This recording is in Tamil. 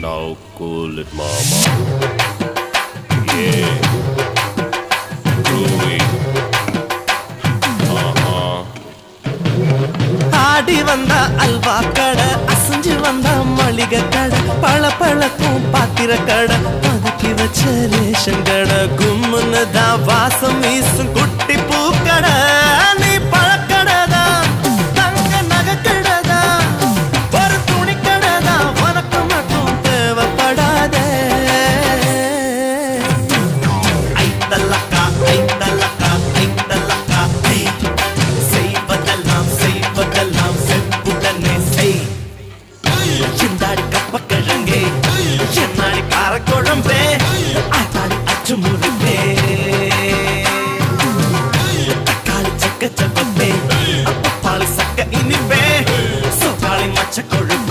Now cool it, mama. Yeah. Groovy. ஆடி வந்த அல்வா கடை, அசைஞ்சு வந்த மளிகை கடை, பழ பழக்கும் பாத்திர கடை, பதுக்கி வச்ச ரேஷன் கடை, கும்முன்னு தான் வாசம் வீசும் குட்டி பூக்கடை. நீ பழக்கடைதான், தங்க நகை கடைதான், ஒரு துணி கடைதான், உனக்கு மட்டும் தேவைப்படாதே. ஐத்தலக்கா ஐத்தலக்கா ஐத்தலக்கா செய்வதெல்லாம் செய்வதெல்லாம் செப்புடனே செய். சிந்தாடி கப்பக்கிழங்கே, என்னாடி காரக்குழம்பே, ஆத்தாடி அச்சு முருகே, தக்காளி சக்க சப்பப்பே, அப்பப்பாளி சக்க இனிப்பே, சோப்பாளி மச்ச கொழுப்பே.